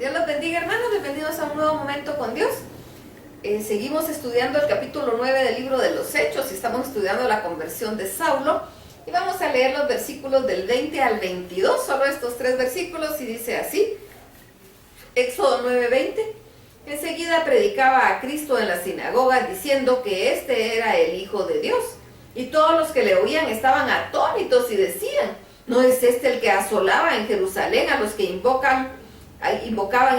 Dios los bendiga, hermanos, bienvenidos a un nuevo momento con Dios. Seguimos estudiando el capítulo 9 del libro de los Hechos y estamos estudiando la conversión de Saulo. Y vamos a leer los versículos del 20 al 22, solo estos 3 versículos, y dice así, Éxodo 9:20. Enseguida predicaba a Cristo en las sinagogas diciendo que este era el Hijo de Dios. Y todos los que le oían estaban atónitos y decían, ¿no es este el que asolaba en Jerusalén a los que invocaban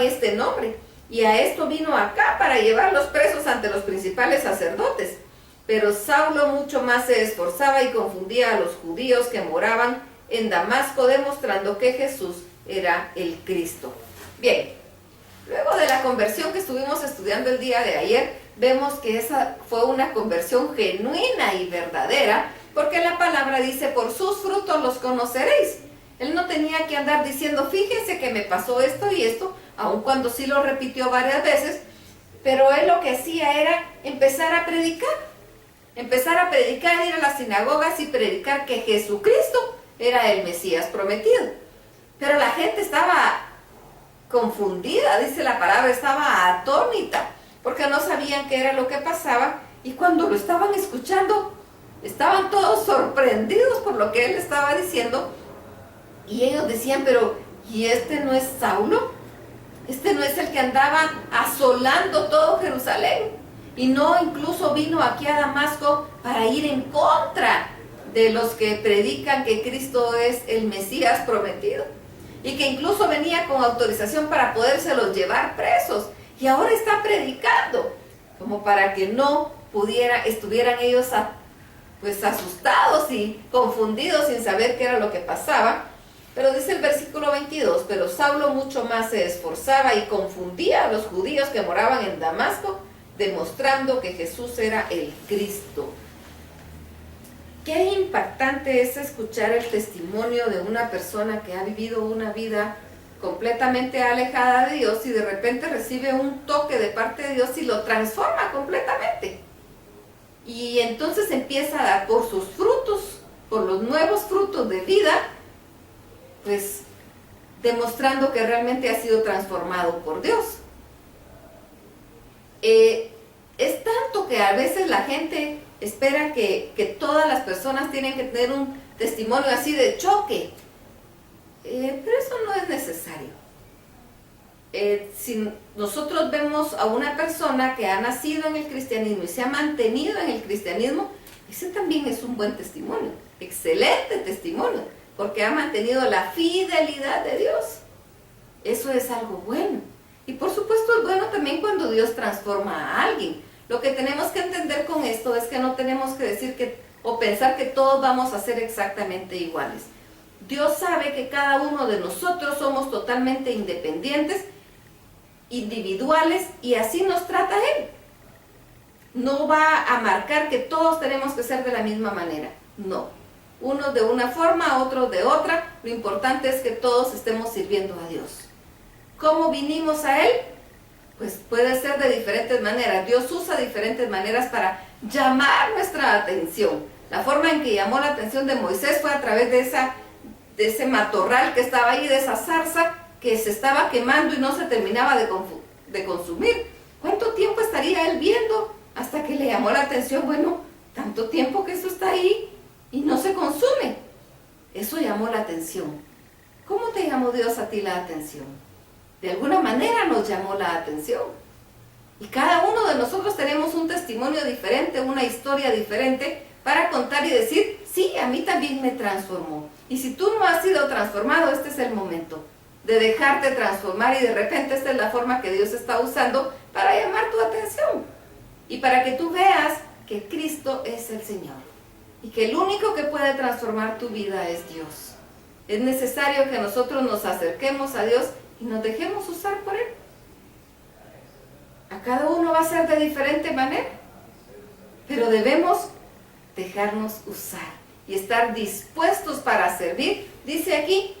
este nombre? Y a esto vino acá para llevarlos presos ante los principales sacerdotes. Pero Saulo mucho más se esforzaba y confundía a los judíos que moraban en Damasco, demostrando que Jesús era el Cristo. Bien, luego de la conversión que estuvimos estudiando el día de ayer, vemos que esa fue una conversión genuina y verdadera, porque la palabra dice, por sus frutos los conoceréis. Él no tenía que andar diciendo, fíjense que me pasó esto y esto, aun cuando sí lo repitió varias veces, pero él lo que hacía era empezar a predicar, ir a las sinagogas y predicar que Jesucristo era el Mesías prometido. Pero la gente estaba confundida, dice la palabra, estaba atónita, porque no sabían qué era lo que pasaba, y cuando lo estaban escuchando, estaban todos sorprendidos por lo que él estaba diciendo, y ellos decían, pero ¿y este no es Saulo? ¿Este no es el que andaba asolando todo Jerusalén? Y no incluso vino aquí a Damasco para ir en contra de los que predican que Cristo es el Mesías prometido. Y que incluso venía con autorización para podérselos llevar presos. Y ahora está predicando, como para que no estuvieran ellos asustados y confundidos sin saber qué era lo que pasaba. Pero dice el versículo 22, pero Saulo mucho más se esforzaba y confundía a los judíos que moraban en Damasco, demostrando que Jesús era el Cristo. Qué impactante es escuchar el testimonio de una persona que ha vivido una vida completamente alejada de Dios y de repente recibe un toque de parte de Dios y lo transforma completamente. Y entonces empieza a dar por sus frutos, por los nuevos frutos de vida, pues demostrando que realmente ha sido transformado por Dios. Es tanto que a veces la gente espera que todas las personas tienen que tener un testimonio así de choque, pero eso no es necesario. Si nosotros vemos a una persona que ha nacido en el cristianismo y se ha mantenido en el cristianismo, ese también es un buen testimonio, excelente testimonio, porque ha mantenido la fidelidad de Dios. Eso es algo bueno. Y por supuesto es bueno también cuando Dios transforma a alguien. Lo que tenemos que entender con esto es que no tenemos que decir o pensar que todos vamos a ser exactamente iguales. Dios sabe que cada uno de nosotros somos totalmente independientes, individuales, y así nos trata Él. No va a marcar que todos tenemos que ser de la misma manera. No. Unos de una forma, otros de otra. Lo importante es que todos estemos sirviendo a Dios. ¿Cómo vinimos a Él? Pues puede ser de diferentes maneras. Dios usa diferentes maneras para llamar nuestra atención. La forma en que llamó la atención de Moisés fue a través de ese matorral que estaba ahí, de esa zarza que se estaba quemando y no se terminaba de consumir. ¿Cuánto tiempo estaría él viendo hasta que le llamó la atención? Bueno, tanto tiempo que eso está ahí y no se consume. Eso llamó la atención. ¿Cómo te llamó Dios a ti la atención? De alguna manera nos llamó la atención. Y cada uno de nosotros tenemos un testimonio diferente, una historia diferente para contar y decir, sí, a mí también me transformó. Y si tú no has sido transformado, este es el momento de dejarte transformar, y de repente esta es la forma que Dios está usando para llamar tu atención. Y para que tú veas que Cristo es el Señor. Y que el único que puede transformar tu vida es Dios. Es necesario que nosotros nos acerquemos a Dios y nos dejemos usar por Él. A cada uno va a ser de diferente manera, pero debemos dejarnos usar y estar dispuestos para servir. Dice aquí,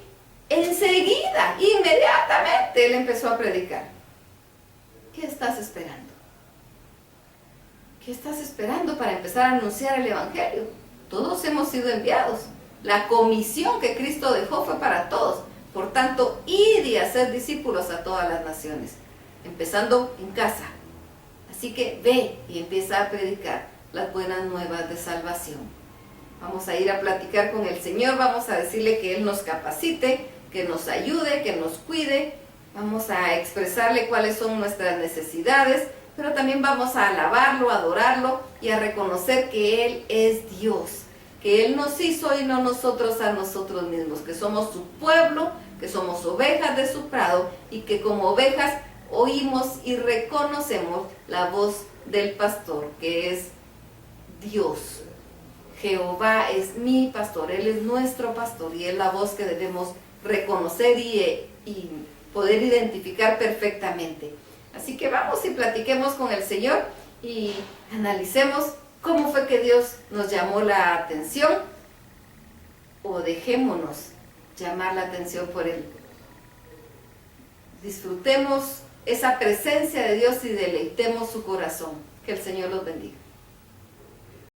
enseguida, inmediatamente, Él empezó a predicar. ¿Qué estás esperando? ¿Qué estás esperando para empezar a anunciar el Evangelio? Todos hemos sido enviados. La comisión que Cristo dejó fue para todos. Por tanto, id y hacer discípulos a todas las naciones, empezando en casa. Así que ve y empieza a predicar las buenas nuevas de salvación. Vamos a ir a platicar con el Señor, vamos a decirle que Él nos capacite, que nos ayude, que nos cuide. Vamos a expresarle cuáles son nuestras necesidades, pero también vamos a alabarlo, a adorarlo y a reconocer que Él es Dios, que Él nos hizo y no nosotros a nosotros mismos, que somos su pueblo, que somos ovejas de su prado y que como ovejas oímos y reconocemos la voz del pastor, que es Dios. Jehová es mi pastor, Él es nuestro pastor y es la voz que debemos reconocer y poder identificar perfectamente. Así que vamos y platiquemos con el Señor y analicemos cómo fue que Dios nos llamó la atención, o dejémonos llamar la atención por Él. Disfrutemos esa presencia de Dios y deleitemos su corazón. Que el Señor los bendiga.